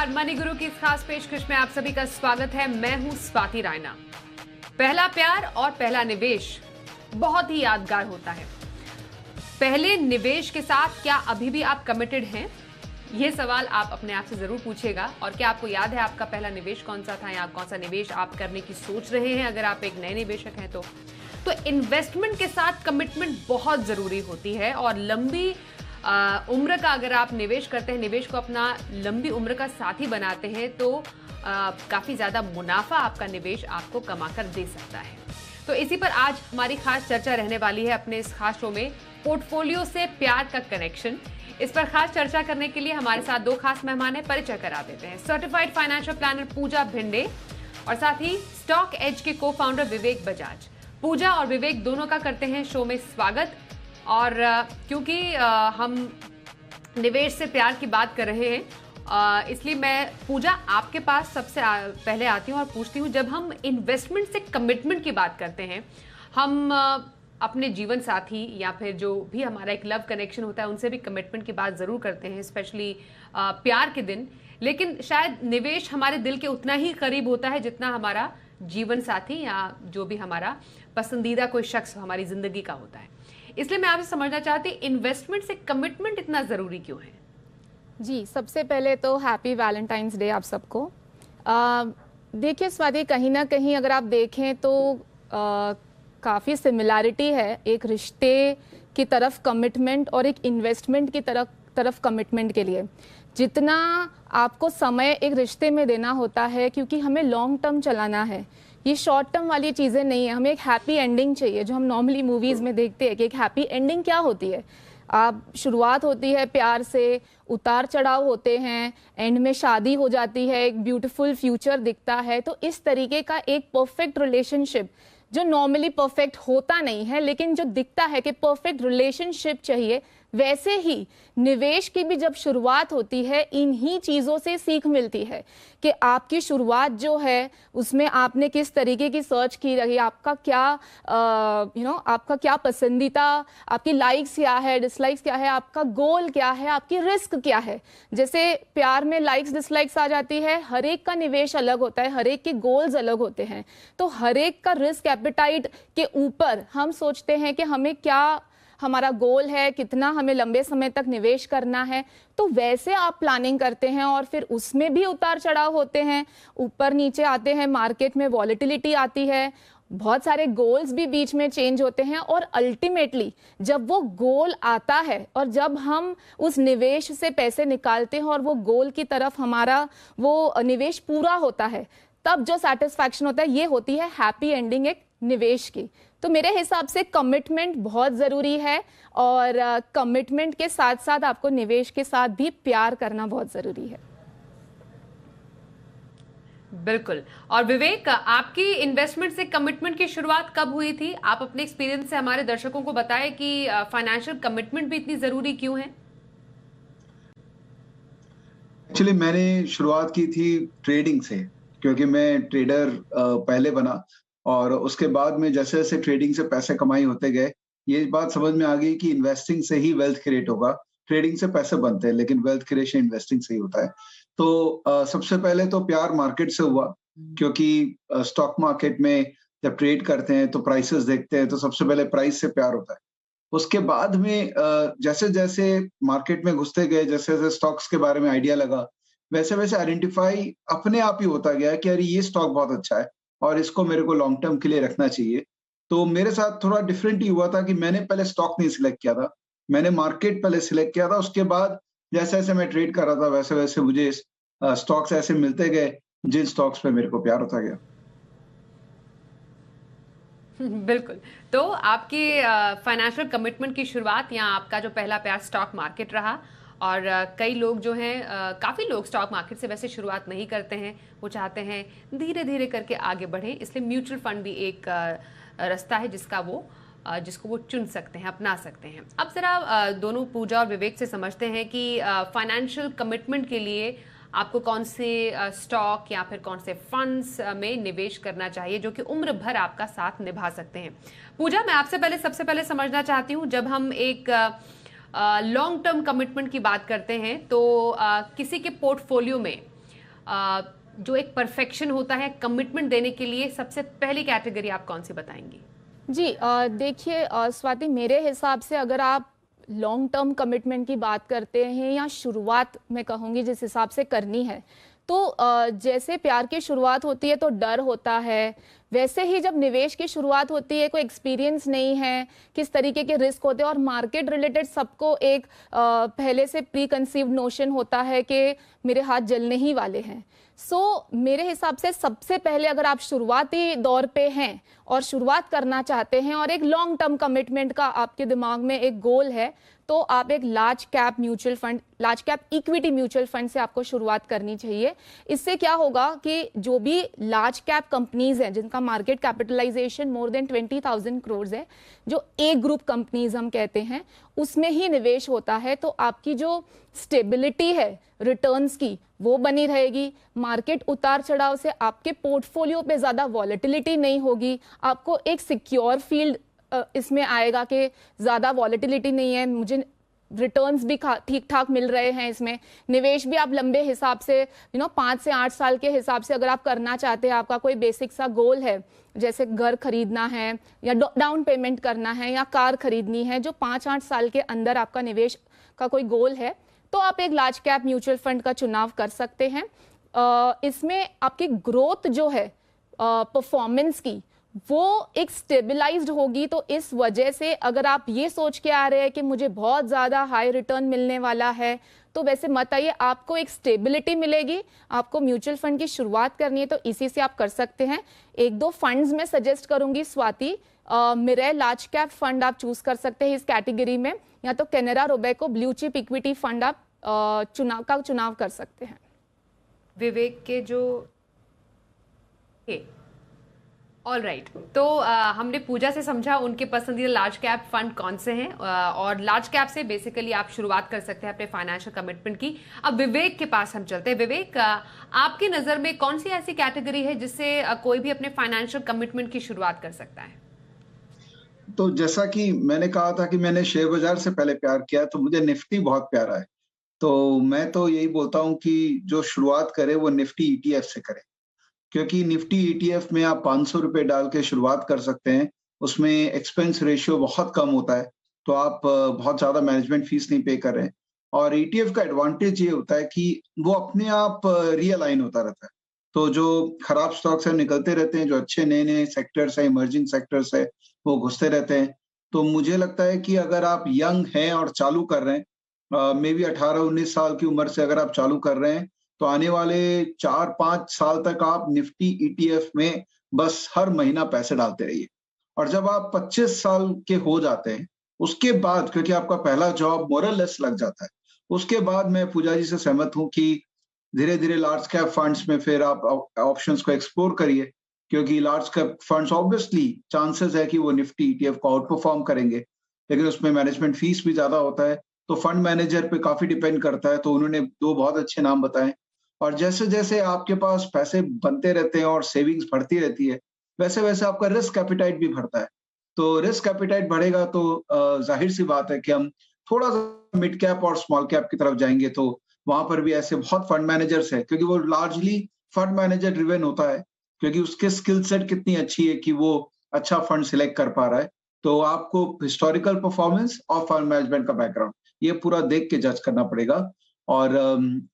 नमस्कार, मनी गुरु की इस खास पेशकश में आप सभी का स्वागत है। मैं हूं स्वाति रायना। पहला प्यार और पहला निवेश बहुत ही यादगार होता है। पहले निवेश के साथ क्या अभी भी आप कमिटेड हैं? यह सवाल आप अपने आप से जरूर पूछेगा। और क्या आपको याद है आपका पहला निवेश कौन सा था या कौन सा निवेश आप करने की सोच रहे हैं अगर आप एक नए निवेशक हैं तो इन्वेस्टमेंट के साथ कमिटमेंट बहुत जरूरी होती है। और लंबी उम्र का अगर आप निवेश करते हैं, निवेश को अपना लंबी उम्र का साथी बनाते हैं तो काफी ज्यादा मुनाफा आपका निवेश आपको कमा कर दे सकता है। तो इसी पर आज हमारी खास चर्चा रहने वाली है अपने इस खास शो में, पोर्टफोलियो से प्यार का कनेक्शन। इस पर खास चर्चा करने के लिए हमारे साथ दो खास मेहमान हैं, परिचय करा देते हैं। सर्टिफाइड फाइनेंशियल प्लानर पूजा भिंडे और साथ ही स्टॉक एज के को फाउंडर विवेक बजाज। पूजा और विवेक दोनों का करते हैं शो में स्वागत। और क्योंकि हम निवेश से प्यार की बात कर रहे हैं, इसलिए मैं पूजा आपके पास सबसे पहले आती हूँ और पूछती हूँ, जब हम इन्वेस्टमेंट से कमिटमेंट की बात करते हैं, हम अपने जीवन साथी या फिर जो भी हमारा एक लव कनेक्शन होता है उनसे भी कमिटमेंट की बात ज़रूर करते हैं, स्पेशली प्यार के दिन। लेकिन शायद निवेश हमारे दिल के उतना ही करीब होता है जितना हमारा जीवन साथी या जो भी हमारा पसंदीदा कोई शख्स हमारी ज़िंदगी का होता है। इसलिए मैं आपसे समझना चाहती हूँ, इन्वेस्टमेंट से कमिटमेंट इतना ज़रूरी क्यों है? जी, सबसे पहले तो हैप्पी वैलेंटाइंस डे आप सबको। देखिए स्वाति, कहीं ना कहीं अगर आप देखें तो काफ़ी सिमिलैरिटी है एक रिश्ते की तरफ कमिटमेंट और एक इन्वेस्टमेंट की तरफ कमिटमेंट के लिए। जितना आपको समय एक रिश्ते में देना होता है, क्योंकि हमें लॉन्ग टर्म चलाना है, ये शॉर्ट टर्म वाली चीज़ें नहीं है। हमें एक हैप्पी एंडिंग चाहिए, जो हम नॉर्मली मूवीज़ में देखते हैं कि एक हैप्पी एंडिंग क्या होती है। आप शुरुआत होती है प्यार से, उतार चढ़ाव होते हैं, एंड में शादी हो जाती है, एक ब्यूटीफुल फ्यूचर दिखता है। तो इस तरीके का एक परफेक्ट रिलेशनशिप जो नॉर्मली परफेक्ट होता नहीं है, लेकिन जो दिखता है कि परफेक्ट रिलेशनशिप चाहिए, वैसे ही निवेश की भी जब शुरुआत होती है, इन्हीं चीज़ों से सीख मिलती है कि आपकी शुरुआत जो है उसमें आपने किस तरीके की सर्च की रही, आपका क्या आपका क्या पसंदीदा, आपकी लाइक्स क्या है, डिसलाइक्स क्या है, आपका गोल क्या है, आपकी रिस्क क्या है। जैसे प्यार में लाइक्स डिसलाइक्स आ जाती है, हर एक का निवेश अलग होता है, हर एक के गोल्स अलग होते हैं। तो हर एक का रिस्क एपेटाइट के ऊपर हम सोचते हैं कि हमें क्या हमारा गोल है, कितना हमें लंबे समय तक निवेश करना है। तो वैसे आप प्लानिंग करते हैं और फिर उसमें भी उतार चढ़ाव होते हैं, ऊपर नीचे आते हैं, मार्केट में वॉलेटिलिटी आती है, बहुत सारे गोल्स भी बीच में चेंज होते हैं। और अल्टीमेटली जब वो गोल आता है और जब हम उस निवेश से पैसे निकालते हैं और वो गोल की तरफ हमारा वो निवेश पूरा होता है, तब जो सेटिस्फैक्शन होता है, ये होती है हैप्पी एंडिंग एक निवेश की। तो मेरे हिसाब से कमिटमेंट बहुत ज़रूरी है और कमिटमेंट के साथ साथ आपको निवेश के साथ भी प्यार करना बहुत ज़रूरी है। बिल्कुल। और विवेक, आपकी इन्वेस्टमेंट से कमिटमेंट की शुरुआत कब हुई थी? आप अपने एक्सपीरियंस से हमारे दर्शकों को बताएं कि फाइनेंशियल कमिटमेंट भी इतनी ज़रूरी क्यों है? एक्चुअली मैंने शुरुआत की थी ट्रेडिंग से, क्योंकि मैं ट्रेडर पहले बना और उसके बाद में जैसे जैसे ट्रेडिंग से पैसे कमाई होते गए, ये बात समझ में आ गई कि इन्वेस्टिंग से ही वेल्थ क्रिएट होगा। ट्रेडिंग से पैसे बनते हैं लेकिन वेल्थ क्रिएशन इन्वेस्टिंग से ही होता है। तो सबसे पहले तो प्यार मार्केट से हुआ, क्योंकि स्टॉक मार्केट में जब ट्रेड करते हैं तो प्राइसेस देखते हैं, तो सबसे पहले प्राइस से प्यार होता है। उसके बाद में जैसे जैसे मार्केट में घुसते गए, जैसे जैसे स्टॉक्स के बारे में आइडिया लगा, वैसे वैसे आइडेंटिफाई अपने आप ही होता गया कि अरे ये स्टॉक बहुत अच्छा है और इसको मेरे को लॉन्ग टर्म के लिए रखना चाहिए। तो मेरे साथ थोड़ा डिफरेंट ही हुआ था कि मैंने पहले स्टॉक नहीं सिलेक्ट किया था, मैंने मार्केट पहले सिलेक्ट किया था। उसके बाद जैसे जैसे मैं ट्रेड कर रहा था वैसे वैसे मुझे स्टॉक्स ऐसे मिलते गए जिन स्टॉक्स पे मेरे को प्यार होता गया। बिल्कुल। तो आपकी फाइनेंशियल कमिटमेंट की शुरुआत या आपका जो पहला प्यार स्टॉक मार्केट रहा। और कई लोग जो हैं, काफ़ी लोग स्टॉक मार्केट से वैसे शुरुआत नहीं करते हैं, वो चाहते हैं धीरे धीरे करके आगे बढ़ें। इसलिए म्यूचुअल फंड भी एक रास्ता है जिसको वो चुन सकते हैं, अपना सकते हैं। अब ज़रा दोनों पूजा और विवेक से समझते हैं कि फाइनेंशियल कमिटमेंट के लिए आपको कौन से स्टॉक या फिर कौन से फंड्स में निवेश करना चाहिए जो कि उम्र भर आपका साथ निभा सकते हैं। पूजा, मैं आपसे सबसे पहले समझना चाहती हूँ, जब हम एक लॉन्ग टर्म कमिटमेंट की बात करते हैं तो किसी के पोर्टफोलियो में जो एक परफेक्शन होता है कमिटमेंट देने के लिए, सबसे पहली कैटेगरी आप कौन सी बताएंगी? जी देखिए स्वाति, मेरे हिसाब से अगर आप लॉन्ग टर्म कमिटमेंट की बात करते हैं या शुरुआत मैं कहूँगी जिस हिसाब से करनी है, तो जैसे प्यार की शुरुआत होती है तो डर होता है, वैसे ही जब निवेश की शुरुआत होती है कोई एक्सपीरियंस नहीं है, किस तरीके के रिस्क होते हैं, और मार्केट रिलेटेड सबको एक पहले से प्री कंसीव्ड नोशन होता है कि मेरे हाथ जलने ही वाले हैं। मेरे हिसाब से सबसे पहले अगर आप शुरुआती दौर पे हैं और शुरुआत करना चाहते हैं और एक लॉन्ग टर्म कमिटमेंट का आपके दिमाग में एक गोल है, तो आप एक large cap mutual fund, large cap equity mutual fund से आपको शुरुआत करनी चाहिए। इससे क्या होगा कि जो भी लार्ज कैप कंपनीज हैं जिनका market capitalisation more than 20,000 crore है, जो ए ग्रुप कंपनीज हम कहते हैं, उसमें ही निवेश होता है, तो आपकी जो स्टेबिलिटी है रिटर्न्स की वो बनी रहेगी। मार्केट उतार चढ़ाव से आपके पोर्टफोलियो पे ज्यादा वॉलेटिलिटी नहीं होगी, आपको एक सिक्योर फील्ड इसमें आएगा कि ज़्यादा वॉलेटिलिटी नहीं है, मुझे रिटर्न्स भी ठीक ठाक मिल रहे हैं। इसमें निवेश भी आप लंबे हिसाब से 5 से 8 साल के हिसाब से अगर आप करना चाहते हैं, आपका कोई बेसिक सा गोल है जैसे घर खरीदना है या डाउन पेमेंट करना है या कार खरीदनी है, जो 5-8 साल के अंदर आपका निवेश का कोई गोल है, तो आप एक लार्ज कैप म्यूचुअल फंड का चुनाव कर सकते हैं। इसमें आपकी ग्रोथ जो है परफॉर्मेंस की, वो एक स्टेबलाइज्ड होगी। तो इस वजह से अगर आप ये सोच के आ रहे हैं कि मुझे बहुत ज़्यादा हाई रिटर्न मिलने वाला है, तो वैसे मत आइए, आपको एक स्टेबिलिटी मिलेगी। आपको म्यूचुअल फंड की शुरुआत करनी है तो इसी से आप कर सकते हैं। 1-2 फंड्स में सजेस्ट करूंगी Swati, Mire large cap fund आप चूज कर सकते हैं इस कैटेगरी में, या तो Canara Robeco blue chip equity fund आप चुनाव कर सकते हैं। विवेक के जो ऑल राइट, तो हमने पूजा से समझा उनके पसंदीदा लार्ज कैप फंड कौन से हैं, और लार्ज कैप से बेसिकली आप शुरुआत कर सकते हैं अपने फाइनेंशियल कमिटमेंट की। अब विवेक के पास हम चलते हैं। विवेक, आपकी नज़र में कौन सी ऐसी कैटेगरी है जिससे कोई भी अपने फाइनेंशियल कमिटमेंट की शुरुआत कर सकता है? तो जैसा कि मैंने कहा था कि मैंने शेयर बाजार से पहले प्यार किया, तो मुझे निफ्टी बहुत प्यारा है। तो मैं तो यही बोलता हूँ कि जो शुरुआत करे वो निफ्टी ईटीएफ से करे, क्योंकि निफ्टी ईटीएफ में आप 500 रुपए डाल के शुरुआत कर सकते हैं। उसमें एक्सपेंस रेशियो बहुत कम होता है, तो आप बहुत ज़्यादा मैनेजमेंट फीस नहीं पे कर रहे हैं। और ईटीएफ का एडवांटेज ये होता है कि वो अपने आप रीअलाइन होता रहता है। तो जो खराब स्टॉक्स हैं निकलते रहते हैं, जो अच्छे नए-नए सेक्टर्स हैं, इमर्जिंग सेक्टर्स है, वो घुसते रहते हैं। तो मुझे लगता है कि अगर आप यंग हैं और चालू कर रहे हैं, मे बी 18-19 साल की उम्र से अगर आप चालू कर रहे हैं, तो आने वाले 4-5 साल तक आप निफ्टी ईटीएफ में बस हर महीना पैसे डालते रहिए। और जब आप 25 साल के हो जाते हैं, उसके बाद, क्योंकि आपका पहला जॉब मोर और लेस लग जाता है, उसके बाद मैं पूजा जी से सहमत हूँ कि धीरे-धीरे लार्ज कैप फंड्स में फिर आप ऑप्शंस को एक्सप्लोर करिए, क्योंकि large cap funds obviously chances है कि वो निफ्टी ईटीएफ को आउट परफॉर्म करेंगे, लेकिन उसमें मैनेजमेंट फीस भी ज़्यादा होता है, तो फंड मैनेजर पे काफ़ी डिपेंड करता है। तो उन्होंने 2 बहुत अच्छे नाम बताए। और जैसे-जैसे आपके पास पैसे बनते रहते हैं और सेविंग्स बढ़ती रहती है, वैसे-वैसे आपका रिस्क एपेटाइट भी बढ़ता है। तो रिस्क एपेटाइट बढ़ेगा तो ज़ाहिर-सी बात है कि हम थोड़ा-सा मिड कैप और स्मॉल कैप की तरफ जाएँगे, तो वहाँ पर भी ऐसे बहुत फंड मैनेजर्स हैं, क्योंकि वो लार्जली फंड मैनेजर ड्रिवन होता है, क्योंकि उसकी स्किल सेट कितनी अच्छी है कि वो अच्छा फंड सिलेक्ट कर पा रहा है। तो आपको हिस्टोरिकल परफॉर्मेंस और फंड मैनेजमेंट का बैकग्राउंड, ये पूरा देख के जज करना पड़ेगा। और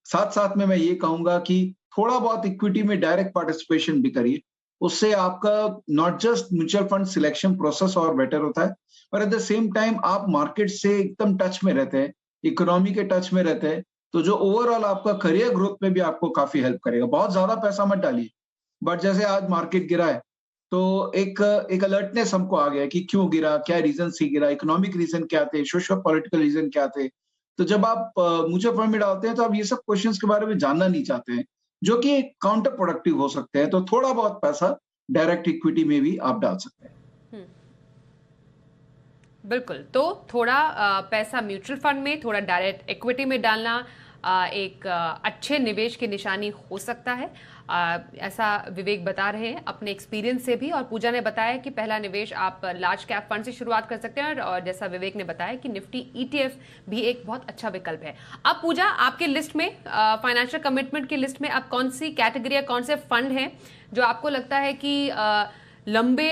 साथ-साथ में मैं ये कहूँगा कि थोड़ा बहुत इक्विटी में डायरेक्ट पार्टिसिपेशन भी करिए। उससे आपका not just mutual fund selection process और बेटर होता है, और एट द सेम टाइम आप मार्केट से एकदम टच में रहते हैं, इकोनॉमी के टच में रहते हैं, तो जो ओवरऑल आपका करियर ग्रोथ में भी आपको काफ़ी हेल्प करेगा। बहुत ज़्यादा पैसा मत डालिए, बट जैसे आज मार्केट गिरा है, तो एक अलर्टनेस हमको आ गया है कि क्यों गिरा, क्या रीज़न से गिरा, इकोनॉमिक रीज़न क्या थे, सोशल पॉलिटिकल रीज़न क्या थे। तो जब आप म्यूचुअल फंड में डालते हैं, तो आप ये सब क्वेश्चंस के बारे में जानना नहीं चाहते हैं, जो कि काउंटर प्रोडक्टिव हो सकते हैं। तो थोड़ा बहुत पैसा डायरेक्ट इक्विटी में भी आप डाल सकते हैं। बिल्कुल, तो थोड़ा पैसा म्यूचुअल फंड में, थोड़ा डायरेक्ट इक्विटी में डालना एक अच्छे निवेश की निशानी हो सकता है। ऐसा विवेक बता रहे हैं अपने एक्सपीरियंस से भी, और पूजा ने बताया कि पहला निवेश आप लार्ज कैप फंड से शुरुआत कर सकते हैं, और जैसा विवेक ने बताया कि निफ्टी ETF भी एक बहुत अच्छा विकल्प है। अब पूजा, आपके लिस्ट में, फाइनेंशियल कमिटमेंट की लिस्ट में अब कौन सी कैटेगरी या कौन से फंड हैं जो आपको लगता है कि लंबे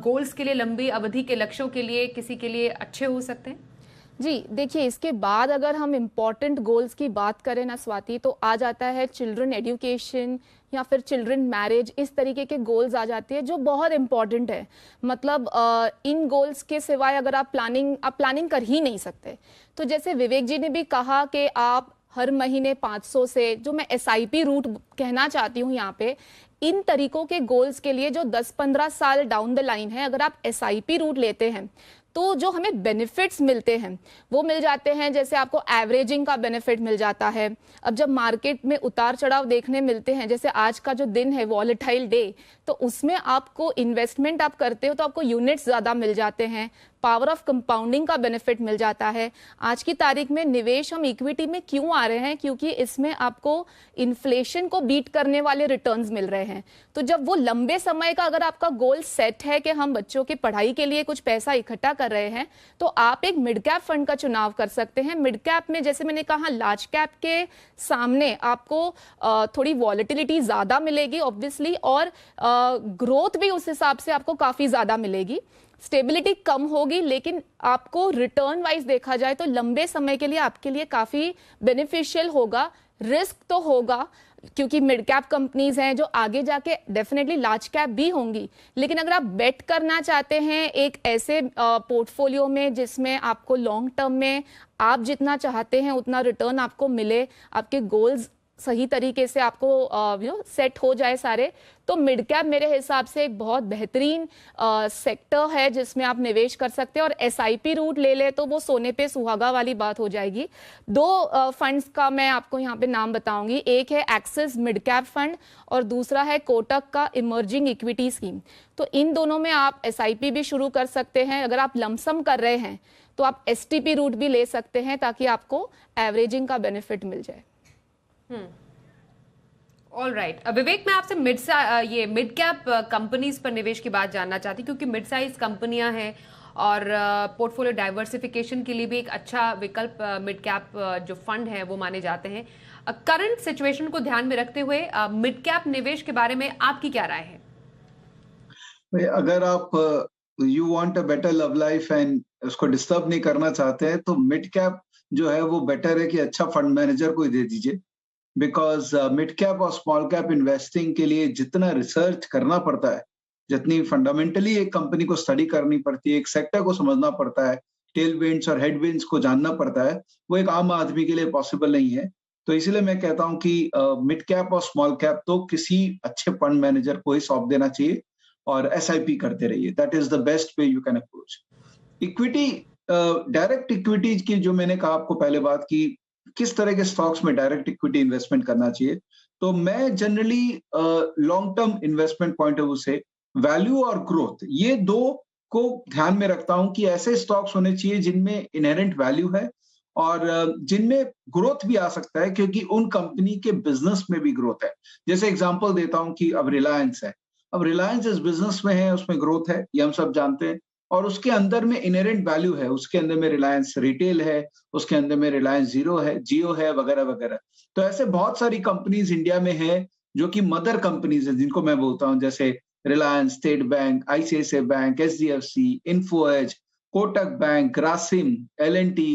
गोल्स के लिए, लंबी अवधि के लक्ष्यों के लिए किसी के लिए अच्छे हो सकते हैं? जी देखिए, इसके बाद अगर हम इम्पॉर्टेंट गोल्स की बात करें ना स्वाति, तो आ जाता है चिल्ड्रन एजुकेशन या फिर चिल्ड्रन मैरिज। इस तरीके के गोल्स आ जाते हैं जो बहुत इम्पॉर्टेंट है। मतलब इन गोल्स के सिवाय अगर आप प्लानिंग कर ही नहीं सकते। तो जैसे विवेक जी ने भी कहा कि आप हर महीने 500 से, जो मैं SIP रूट कहना चाहती हूँ यहाँ पे, इन तरीकों के गोल्स के लिए जो 10-15 साल डाउन द लाइन है, अगर आप SIP रूट लेते हैं तो जो हमें बेनिफिट्स मिलते हैं वो मिल जाते हैं। जैसे आपको एवरेजिंग का बेनिफिट मिल जाता है। अब जब मार्केट में उतार चढ़ाव देखने मिलते हैं, जैसे आज का जो दिन है वॉलेटाइल डे, तो उसमें आपको इन्वेस्टमेंट आप करते हो तो आपको यूनिट्स ज़्यादा मिल जाते हैं, पावर ऑफ कंपाउंडिंग का बेनिफिट मिल जाता है। आज की तारीख में निवेश हम इक्विटी में क्यों आ रहे हैं? क्योंकि इसमें आपको इन्फ्लेशन को बीट करने वाले रिटर्न्स मिल रहे हैं। तो जब वो लंबे समय का अगर आपका गोल सेट है कि हम बच्चों की पढ़ाई के लिए कुछ पैसा इकट्ठा कर रहे हैं, तो आप एक मिड कैप फंड का चुनाव कर सकते हैं। मिड कैप में, जैसे मैंने कहा, लार्ज कैप के सामने आपको थोड़ी वॉलेटिलिटी ज्यादा मिलेगी ऑब्वियसली, और ग्रोथ भी उस हिसाब से आपको काफी ज्यादा मिलेगी। स्टेबिलिटी कम होगी, लेकिन आपको रिटर्न वाइज देखा जाए तो लंबे समय के लिए आपके लिए काफी बेनिफिशियल होगा। रिस्क तो होगा क्योंकि मिड कैप कंपनीज हैं जो आगे जाके डेफिनेटली लार्ज कैप भी होंगी, लेकिन अगर आप बेट करना चाहते हैं एक ऐसे पोर्टफोलियो में जिसमें आपको लॉन्ग टर्म में आप जितना चाहते हैं उतना रिटर्न आपको मिले, आपके गोल्स सही तरीके से आपको सेट हो जाए सारे, तो मिड कैप मेरे हिसाब से एक बहुत बेहतरीन सेक्टर है जिसमें आप निवेश कर सकते हैं। और SIP रूट ले ले तो वो सोने पे सुहागा वाली बात हो जाएगी। दो फंड्स का मैं आपको यहाँ पे नाम बताऊंगी। एक है एक्सिस मिड कैप फंड और दूसरा है कोटक का इमर्जिंग इक्विटी स्कीम। तो इन दोनों में आप SIP भी शुरू कर सकते हैं। अगर आप लमसम कर रहे हैं तो आप STP रूट भी ले सकते हैं ताकि आपको एवरेजिंग का बेनिफिट मिल जाए। All right. विवेक, मैं आपसे मिड कैप कंपनीज पर निवेश की बात जानना चाहती, क्योंकि मिड साइज कंपनियां हैं और पोर्टफोलियो डाइवर्सिफिकेशन के लिए भी एक अच्छा विकल्प मिड कैप जो फंड है वो माने जाते हैं। करंट सिचुएशन को ध्यान में रखते हुए मिड कैप निवेश के बारे में आपकी क्या राय है? अगर आप you want a better love life and उसको डिस्टर्ब नहीं करना चाहते हैं तो मिड कैप जो है वो बेटर है कि अच्छा फंड मैनेजर को ही दे दीजिए। बिकॉज मिड कैप और स्मॉल कैप इन्वेस्टिंग के लिए जितना रिसर्च करना पड़ता है, जितनी फंडामेंटली एक कंपनी को स्टडी करनी पड़ती है, एक सेक्टर को समझना पड़ता है, टेलविंड्स और हेडविंड्स को जानना पड़ता है, वो एक आम आदमी के लिए पॉसिबल नहीं है। तो इसीलिए मैं कहता हूं कि मिड कैप और स्मॉल कैप तो किसी अच्छे फंड मैनेजर को ही सौंप देना चाहिए और SIP करते रहिए। That is the best way you can approach equity. Direct equities की जो मैंने कहा आपको पहले बात की, किस तरह के स्टॉक्स में डायरेक्ट इक्विटी इन्वेस्टमेंट करना चाहिए, तो मैं generally long term investment point of view से वैल्यू और ग्रोथ, ये दो को ध्यान में रखता हूं कि ऐसे स्टॉक्स होने चाहिए जिनमें इनहेरेंट वैल्यू है और जिनमें ग्रोथ भी आ सकता है क्योंकि उन कंपनी के बिजनेस में भी ग्रोथ है। जैसे एग्जांपल देता हूं कि अब रिलायंस है, अब रिलायंस इस बिजनेस में है, उसमें ग्रोथ है, ये हम सब जानते हैं, और उसके अंदर में इनहेरेंट वैल्यू है, उसके अंदर में रिलायंस रिटेल है, उसके अंदर में रिलायंस जियो है वगैरह वगैरह। तो ऐसे बहुत सारी कंपनीज इंडिया में है जो कि मदर कंपनीज है, जिनको मैं बोलता हूं, जैसे Reliance, State Bank, ICICI bank, SDFC, Info Edge, Kotak bank, Grasim, L&T,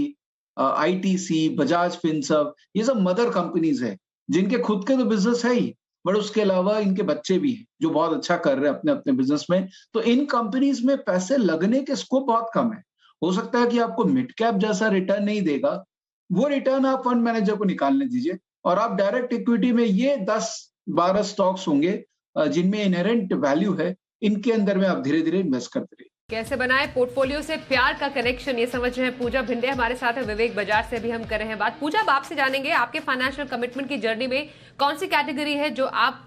ITC, Bajaj Finserv, ये सब मदर कंपनीज है जिनके खुद के तो बिजनेस है ही, बट उसके अलावा इनके बच्चे भी हैं जो बहुत अच्छा कर रहे हैं अपने अपने बिजनेस में। तो इन कंपनीज में पैसे लगने के स्कोप बहुत कम है। हो सकता है कि आपको मिड कैप जैसा रिटर्न नहीं देगा, वो रिटर्न आप फंड मैनेजर को निकालने दीजिए और आप डायरेक्ट इक्विटी में ये 10-12 स्टॉक्स होंगे जिनमें इनहेरेंट वैल्यू है, इनके अंदर में आप धीरे धीरे इन्वेस्ट करते रहिए। कैसे बनाए पोर्टफोलियो से प्यार का कनेक्शन, ये समझ रहे हैं पूजा भिंडे हमारे साथ है। विवेक बजाज से भी हम कर रहे हैं बात। पूजा, अब आपसे जानेंगे आपके फाइनेंशियल कमिटमेंट की जर्नी में कौन सी कैटेगरी है जो आप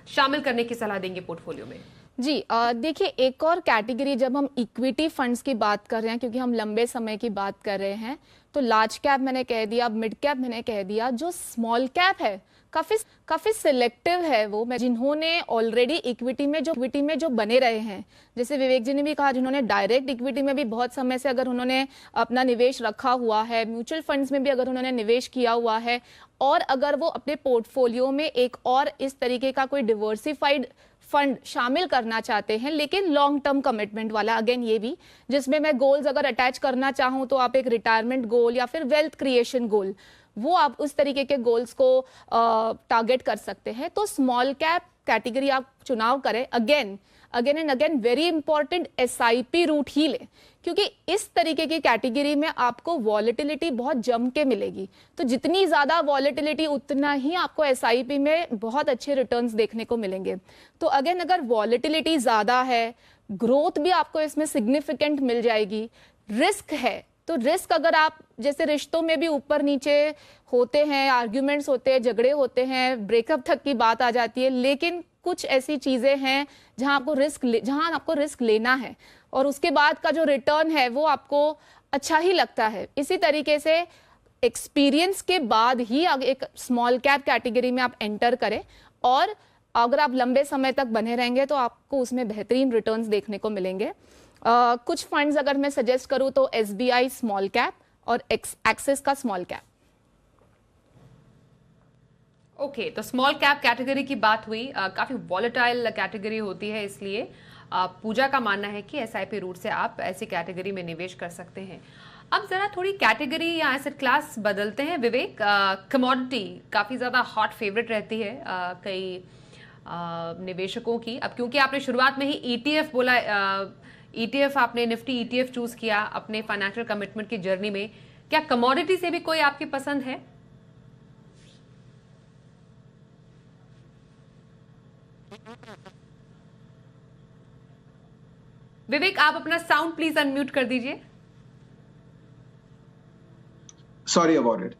शामिल करने की सलाह देंगे पोर्टफोलियो में? जी देखिए, एक और कैटेगरी जब हम इक्विटी फंड्स की बात कर रहे हैं, क्योंकि हम लंबे समय की बात कर रहे हैं, तो लार्ज कैप मैंने कह दिया, मिड कैप मैंने कह दिया, जो स्मॉल कैप है काफी काफी सिलेक्टिव है वो, जिन्होंने ऑलरेडी इक्विटी में जो बने रहे हैं, जैसे विवेक जी ने भी कहा, जिन्होंने डायरेक्ट इक्विटी में भी बहुत समय से अगर उन्होंने अपना निवेश रखा हुआ है, म्यूचुअल फंड्स में भी अगर उन्होंने निवेश किया हुआ है, और अगर वो अपने पोर्टफोलियो में एक और इस तरीके का कोई डिवर्सिफाइड फंड शामिल करना चाहते हैं, लेकिन लॉन्ग टर्म कमिटमेंट वाला, अगेन ये भी, जिसमें मैं गोल्स अगर अटैच करना चाहूं तो आप एक रिटायरमेंट गोल या फिर वेल्थ क्रिएशन गोल, वो आप उस तरीके के गोल्स को टारगेट कर सकते हैं। तो स्मॉल कैप कैटेगरी आप चुनाव करें, again and again very important, SIP route ही लें, क्योंकि इस तरीके की कैटेगरी में आपको वॉलेटिलिटी बहुत जम के मिलेगी। तो जितनी ज्यादा वॉलेटिलिटी उतना ही आपको एसआईपी में बहुत अच्छे रिटर्न्स देखने को मिलेंगे। तो अगेन अगर वॉलेटिलिटी ज्यादा है, ग्रोथ भी आपको इसमें सिग्निफिकेंट मिल जाएगी, रिस्क है, तो रिस्क अगर आप, जैसे रिश्तों में भी ऊपर नीचे होते हैं, आर्ग्यूमेंट्स होते हैं, झगड़े होते हैं, ब्रेकअप तक की बात आ जाती है, लेकिन कुछ ऐसी चीजें हैं जहां आपको रिस्क लेना है और उसके बाद का जो रिटर्न है वो आपको अच्छा ही लगता है। इसी तरीके से एक्सपीरियंस के बाद ही एक स्मॉल कैप कैटेगरी में आप एंटर करें, और अगर आप लंबे समय तक बने रहेंगे तो आपको उसमें बेहतरीन रिटर्न्स देखने को मिलेंगे। कुछ फंड्स अगर मैं सजेस्ट करूं तो एसबीआई स्मॉल कैप और एक्सिस का स्मॉल कैप। ओके, तो स्मॉल कैप कैटेगरी की बात हुई, काफी वॉलेटाइल कैटेगरी होती है, इसलिए पूजा का मानना है कि एसआईपी रूट से आप ऐसी कैटेगरी में निवेश कर सकते हैं। अब जरा थोड़ी कैटेगरी या एसेट क्लास बदलते हैं विवेक। कमोडिटी काफी ज्यादा हॉट फेवरेट रहती है कई निवेशकों की। अब क्योंकि आपने शुरुआत में ही ईटीएफ बोला, ईटीएफ आपने निफ्टी ईटीएफ चूज किया अपने फाइनेंशियल कमिटमेंट की जर्नी में, क्या कमोडिटी से भी कोई आपकी पसंद है? विवेक, आप अपना साउंड प्लीज अनम्यूट कर दीजिए। Sorry about it.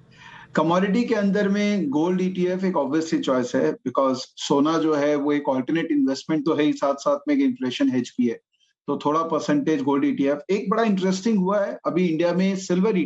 कमोडिटी के अंदर में गोल्ड ईटीएफ एक ऑब्वियसली चॉइस है, बिकॉज सोना जो है वो एक ऑल्टरनेट इन्वेस्टमेंट तो है ही, साथ साथ में एक इन्फ्लेशन हेज भी है, तो थोड़ा परसेंटेज गोल्ड ईटीएफ। एक बड़ा इंटरेस्टिंग हुआ है अभी इंडिया में सिल्वर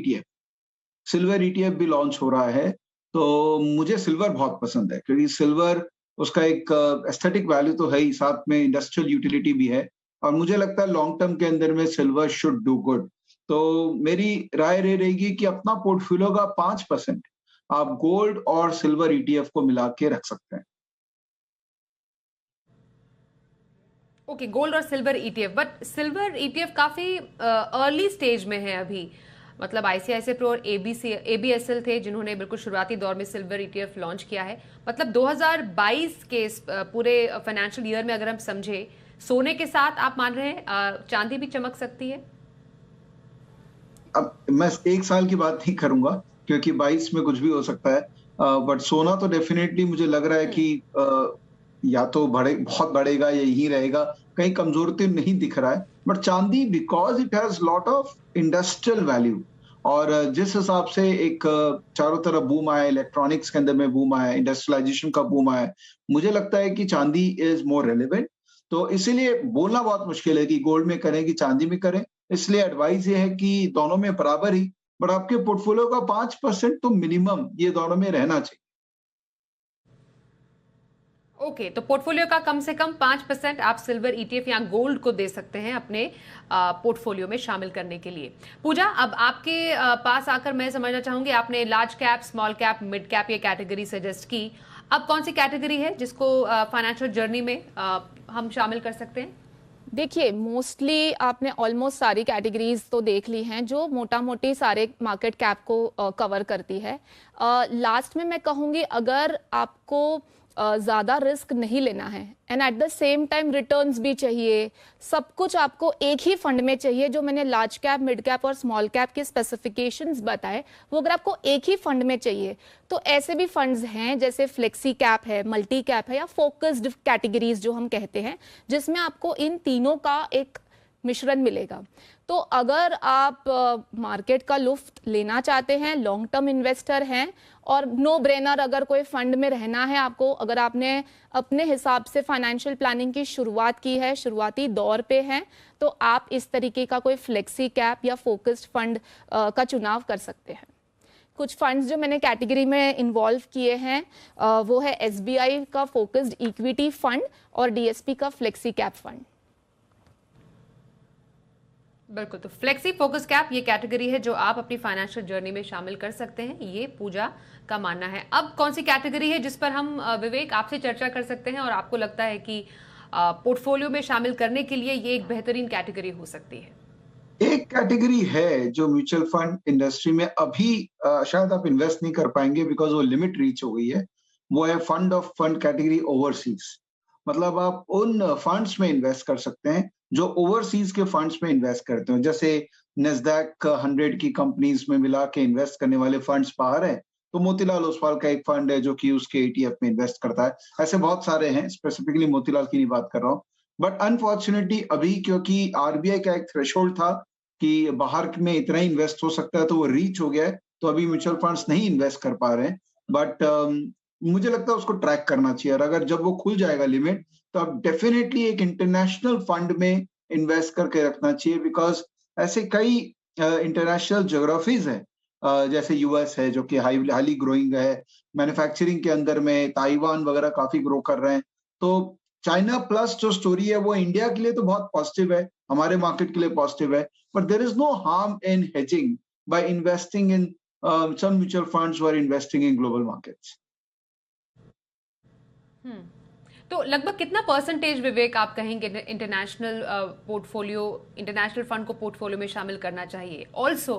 ईटीएफ भी लॉन्च हो रहा है। तो मुझे सिल्वर बहुत पसंद है, क्योंकि सिल्वर उसका एक एस्थेटिक वैल्यू तो है ही, साथ में इंडस्ट्रियल यूटिलिटी भी है, और मुझे लगता है लॉन्ग टर्म के अंदर में सिल्वर शुड डू गुड। तो मेरी राय ये रहेगी कि अपना पोर्टफोलियो का 5% आप गोल्ड और सिल्वर ईटीएफ को मिला के रख सकते हैं। ओके, गोल्ड और silver ETF, but silver ETF काफी अर्ली स्टेज में है अभी। मतलब आईसीआईसीआई प्रो और एबीएसएल थे जिन्होंने बिल्कुल शुरुआती दौर में सिल्वर ईटीएफ लॉन्च किया है। मतलब 2022 के पूरे फाइनेंशियल ईयर में अगर हम समझे, सोने के साथ आप मान रहे हैं चांदी भी चमक सकती है? अब मैं एक साल की बात नहीं करूंगा, क्योंकि 22 में कुछ भी हो सकता है, बट सोना तो डेफिनेटली मुझे लग रहा है कि या तो बहुत बढ़ेगा या यही रहेगा, कहीं कमजोर तो नहीं दिख रहा है। बट चांदी, because it has lot of industrial value, और जिस हिसाब से एक चारों तरफ बूम आया, इलेक्ट्रॉनिक्स के अंदर में बूम आया, इंडस्ट्रियलाइजेशन का बूम आया, मुझे लगता है कि चांदी इज मोर रेलेवेंट। तो इसीलिए बोलना बहुत मुश्किल है कि गोल्ड में करें कि चांदी में करें, इसलिए एडवाइस ये है कि दोनों में बराबर ही, बट आपके पोर्टफोलियो का 5% तो मिनिमम ये दोनों में रहना चाहिए। ओके, तो पोर्टफोलियो का कम से कम 5% आप सिल्वर ईटीएफ या गोल्ड को दे सकते हैं अपने पोर्टफोलियो में शामिल करने के लिए। पूजा, अब आपके पास आकर मैं समझना चाहूंगी, आपने large cap, small cap, mid cap ये कैटेगरी सजेस्ट की, अब कौन सी कैटेगरी है जिसको फाइनेंशियल जर्नी में हम शामिल कर सकते हैं? देखिए, मोस्टली आपने ऑलमोस्ट सारी कैटेगरीज तो देख ली हैं जो मोटा मोटी सारे मार्केट कैप को कवर करती है। लास्ट में मैं कहूँगी, अगर आपको ज़्यादा रिस्क नहीं लेना है and at the same time returns भी चाहिए, सब कुछ आपको एक ही फंड में चाहिए, जो मैंने लार्ज कैप, मिड कैप और स्मॉल कैप के स्पेसिफिकेशंस बताए, वो अगर आपको एक ही फंड में चाहिए तो ऐसे भी फंड्स हैं जैसे फ्लेक्सी कैप है, मल्टी कैप है, या फोकस्ड कैटेगरीज जो हम कहते हैं, जिसमें आपको इन तीनों का एक मिश्रण मिलेगा। तो अगर आप मार्केट का लुफ्त लेना चाहते हैं, लॉन्ग टर्म इन्वेस्टर हैं और नो ब्रेनर अगर कोई फंड में रहना है आपको, अगर आपने अपने हिसाब से फाइनेंशियल प्लानिंग की शुरुआत की है, शुरुआती दौर पे हैं, तो आप इस तरीके का कोई फ्लेक्सी कैप या फोकस्ड फंड का चुनाव कर सकते हैं। कुछ फंड्स जो मैंने कैटेगरी में इन्वॉल्व किए हैं वो है SBI का फोकस्ड इक्विटी फंड और DSP का फ्लेक्सी कैप फंड। बिल्कुल, तो फ्लेक्सी फोकस कैप ये कैटेगरी है जो आप अपनी फाइनेंशियल जर्नी में शामिल कर सकते हैं, ये पूजा का मानना है। अब कौन सी कैटेगरी है जिस पर हम विवेक आपसे चर्चा कर सकते हैं और आपको लगता है कि पोर्टफोलियो में शामिल करने के लिए ये एक बेहतरीन कैटेगरी हो सकती है? एक कैटेगरी है जो म्यूचुअल फंड इंडस्ट्री में अभी शायद आप इन्वेस्ट नहीं कर पाएंगे बिकॉज वो लिमिट रीच हो गई है, वो है fund of fund category overseas. मतलब आप उन फंड्स में इन्वेस्ट कर सकते हैं जो ओवरसीज के फंड्स में इन्वेस्ट करते हो, जैसे नेस्डैक 100 की कंपनीज में मिला के इन्वेस्ट करने वाले फंड्स बाहर हैं, तो मोतीलाल ओसवाल का एक फंड है जो कि उसके ETF में इन्वेस्ट करता है। ऐसे बहुत सारे हैं, स्पेसिफिकली मोतीलाल की नहीं बात कर रहा हूँ। बट अनफॉर्चुनेटली अभी क्योंकि RBI का एक थ्रेशोल्ड था कि बाहर में इतना ही इन्वेस्ट हो सकता है, तो वो रीच हो गया है, तो अभी म्यूचुअल फंड्स नहीं इन्वेस्ट कर पा रहे हैं। बट मुझे लगता है उसको ट्रैक करना चाहिए, और अगर जब वो खुल जाएगा लिमिट, तो आप डेफिनेटली एक इंटरनेशनल फंड में इन्वेस्ट करके रखना चाहिए, बिकॉज ऐसे कई इंटरनेशनल ज्योग्राफीज हैं, जैसे US है जो कि हाईली ग्रोइंग है, मैन्युफैक्चरिंग के अंदर में ताइवान वगैरह काफी ग्रो कर रहे हैं। तो चाइना प्लस जो स्टोरी है वो इंडिया के लिए तो बहुत पॉजिटिव है, हमारे मार्केट के लिए पॉजिटिव है, but there is no harm in hedging by investing in some mutual funds और इन्वेस्टिंग इन ग्लोबल मार्केट्स। तो लगभग कितना परसेंटेज विवेक आप कहेंगे इंटरनेशनल पोर्टफोलियो, इंटरनेशनल फंड को पोर्टफोलियो में शामिल करना चाहिए? ऑल्सो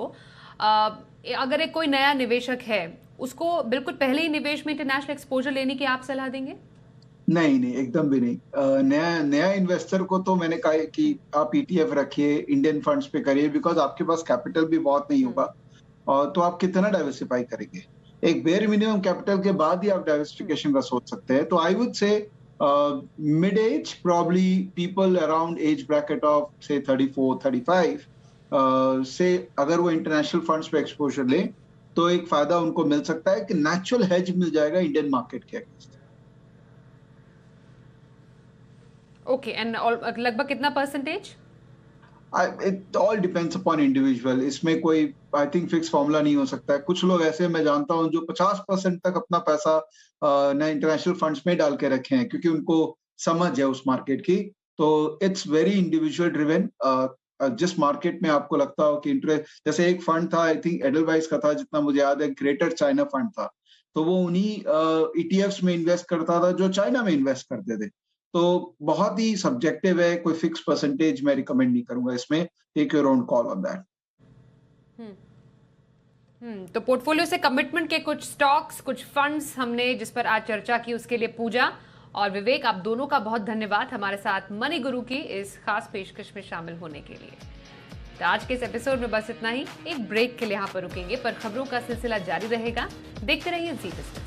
अगर एक कोई नया निवेशक है, उसको बिल्कुल पहले ही निवेश में इंटरनेशनल एक्सपोजर लेने की आप सलाह देंगे? नहीं, एकदम भी नहीं। नया इन्वेस्टर को तो मैंने कहा कि आप ETF रखिए, इंडियन फंड्स पे करिए, बिकॉज आपके पास कैपिटल भी बहुत नहीं होगा, और तो आप कितना डाइवर्सिफाई करेंगे? एक बेयर मिनिमम कैपिटल के बाद ही आप डाइवर्सिफिकेशन का सोच सकते हैं। तो I would say mid age, probably people around age bracket of से 34-35 से अगर वो इंटरनेशनल फंड्स पे एक्सपोजर ले, तो एक फायदा उनको मिल सकता है कि नेचुरल हेज मिल जाएगा इंडियन मार्केट के अगेंस्ट। ओके, एंड लगभग कितना percentage? It all depends upon individual. इसमें कोई आई थिंक फिक्स फॉर्मूला नहीं हो सकता है। कुछ लोग ऐसे मैं जानता हूं जो 50% तक अपना पैसा ना इंटरनेशनल फंड्स में डाल के रखे हैं, क्योंकि उनको समझ है उस मार्केट की। तो इट्स वेरी इंडिविजुअल ड्रिवन। जिस मार्केट में आपको लगता हो कि इंटरेस्ट, जैसे एक फंड था, आई थिंक एडलवाइस का था, जितना मुझे याद है, ग्रेटर चाइना फंड था, तो वो उन्हीं ETFs में इन्वेस्ट करता था जो चाइना में इन्वेस्ट करते थे। तो बहुत ही सब्जेक्टिव है, कोई फिक्स परसेंटेज मैं रिकमेंड नहीं करूंगा इसमें। Take your own call on that. तो पोर्टफोलियो से कमिटमेंट के कुछ स्टॉक्स, कुछ फंड्स हमने जिस पर आज चर्चा की, उसके लिए पूजा और विवेक, आप दोनों का बहुत धन्यवाद हमारे साथ मनी गुरु की इस खास पेशकश में शामिल होने के लिए। तो आज के इस एपिसोड में बस इतना ही। एक ब्रेक के लिए यहाँ पर रुकेंगे, पर खबरों का सिलसिला जारी रहेगा। देखते रहिए जी बिजनेस।